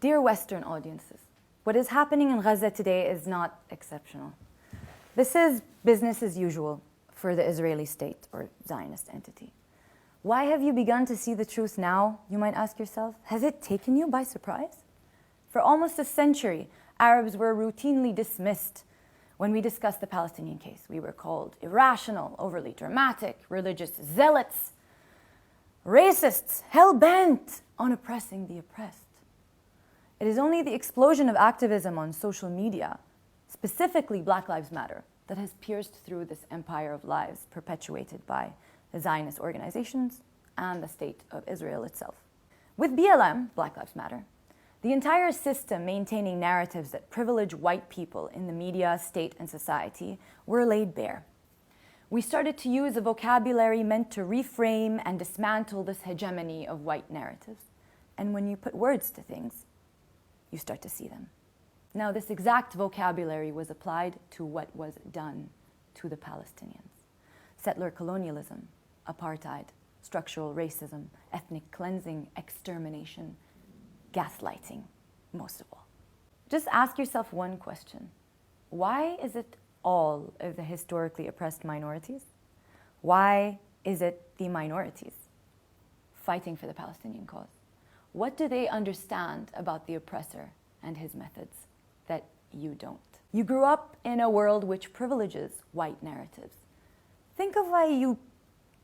Dear Western audiences, what is happening in Gaza today is not exceptional. This is business as usual for the Israeli state or Zionist entity. Why have you begun to see the truth now, you might ask yourself? Has it taken you by surprise? For almost a century, Arabs were routinely dismissed when we discussed the Palestinian case. We were called irrational, overly dramatic, religious zealots, racists, hell-bent on oppressing the oppressed. It is only the explosion of activism on social media, specifically Black Lives Matter, that has pierced through this empire of lies perpetuated by the Zionist organizations and the state of Israel itself. With BLM, Black Lives Matter, the entire system maintaining narratives that privilege white people in the media, state, and society were laid bare. We started to use a vocabulary meant to reframe and dismantle this hegemony of white narratives. And when you put words to things, you start to see them. Now, this exact vocabulary was applied to what was done to the Palestinians. Settler colonialism, apartheid, structural racism, ethnic cleansing, extermination, gaslighting, most of all. Just ask yourself one question. Why is it all of the historically oppressed minorities? Why is it the minorities fighting for the Palestinian cause? What do they understand about the oppressor and his methods that you don't? You grew up in a world which privileges white narratives. Think of why you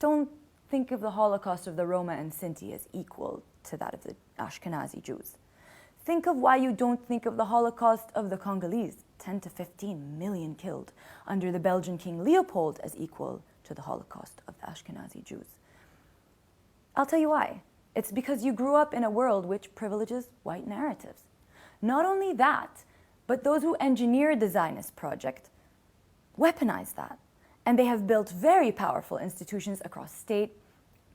don't think of the Holocaust of the Roma and Sinti as equal to that of the Ashkenazi Jews. Think of why you don't think of the Holocaust of the Congolese, 10 to 15 million killed under the Belgian King Leopold, as equal to the Holocaust of the Ashkenazi Jews. I'll tell you why. It's because you grew up in a world which privileges white narratives. Not only that, but those who engineered the Zionist project weaponized that. And they have built very powerful institutions across state,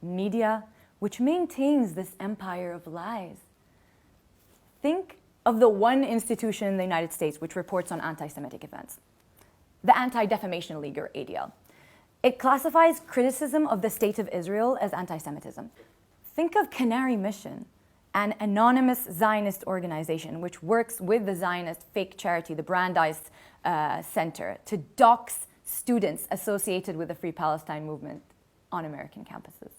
media, which maintains this empire of lies. Think of the one institution in the United States which reports on anti-Semitic events, the Anti-Defamation League, or ADL. It classifies criticism of the State of Israel as anti-Semitism. Think of Canary Mission, an anonymous Zionist organization which works with the Zionist fake charity, the Brandeis Center, to dox students associated with the Free Palestine movement on American campuses.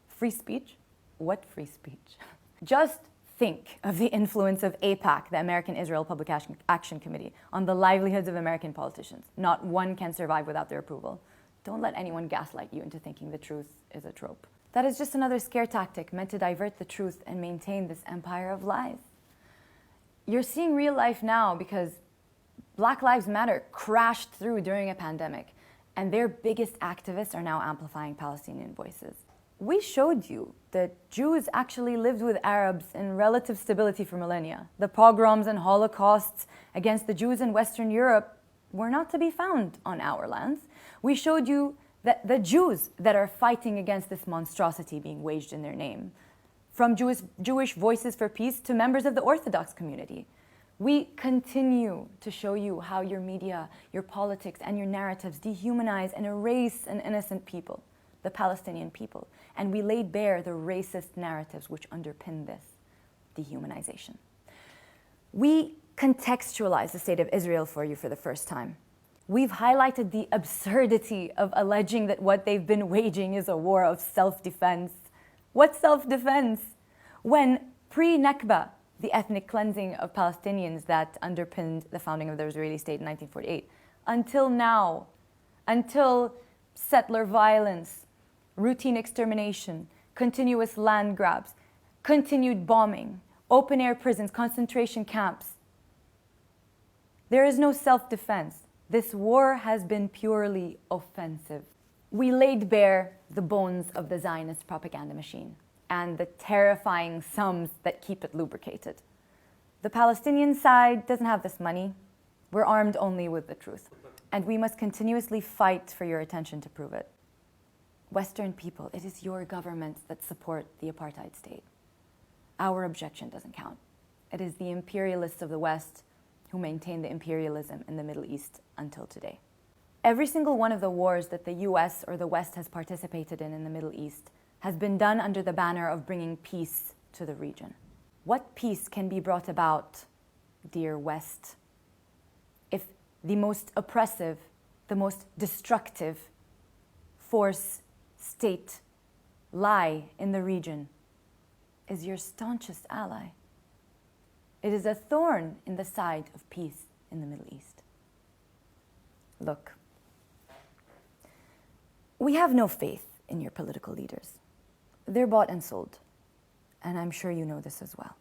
Free speech? What free speech? Just think of the influence of AIPAC, the American Israel Public Action Committee, on the livelihoods of American politicians. Not one can survive without their approval. Don't let anyone gaslight you into thinking the truth is a trope. That is just another scare tactic meant to divert the truth and maintain this empire of lies. You're seeing real life now because Black Lives Matter crashed through during a pandemic, and their biggest activists are now amplifying Palestinian voices. We showed you that Jews actually lived with Arabs in relative stability for millennia. The pogroms and holocausts against the Jews in Western Europe were not to be found on our lands. We showed you that the Jews that are fighting against this monstrosity being waged in their name, from Jewish Voices for Peace to members of the Orthodox community. We continue to show you how your media, your politics, and your narratives dehumanize and erase an innocent people, the Palestinian people. And we laid bare the racist narratives which underpin this dehumanization. We contextualize the state of Israel for you for the first time. We've highlighted the absurdity of alleging that what they've been waging is a war of self-defense. What self-defense? When pre-Nakba, the ethnic cleansing of Palestinians that underpinned the founding of the Israeli state in 1948, until now, until settler violence, routine extermination, continuous land grabs, continued bombing, open-air prisons, concentration camps, there is no self-defense. This war has been purely offensive. We laid bare the bones of the Zionist propaganda machine and the terrifying sums that keep it lubricated. The Palestinian side doesn't have this money. We're armed only with the truth. And we must continuously fight for your attention to prove it. Western people, it is your governments that support the apartheid state. Our objection doesn't count. It is the imperialists of the West who maintain the imperialism in the Middle East until today. Every single one of the wars that the US or the West has participated in the Middle East has been done under the banner of bringing peace to the region. What peace can be brought about, dear West, if the most oppressive, the most destructive force, state, lie in the region is your staunchest ally? It is a thorn in the side of peace in the Middle East. Look, we have no faith in your political leaders. They're bought and sold, and I'm sure you know this as well.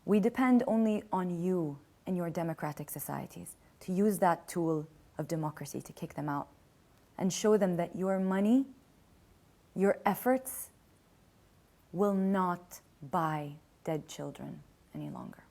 We depend only on you and your democratic societies to use that tool of democracy to kick them out and show them that your money, your efforts will not buy dead children any longer.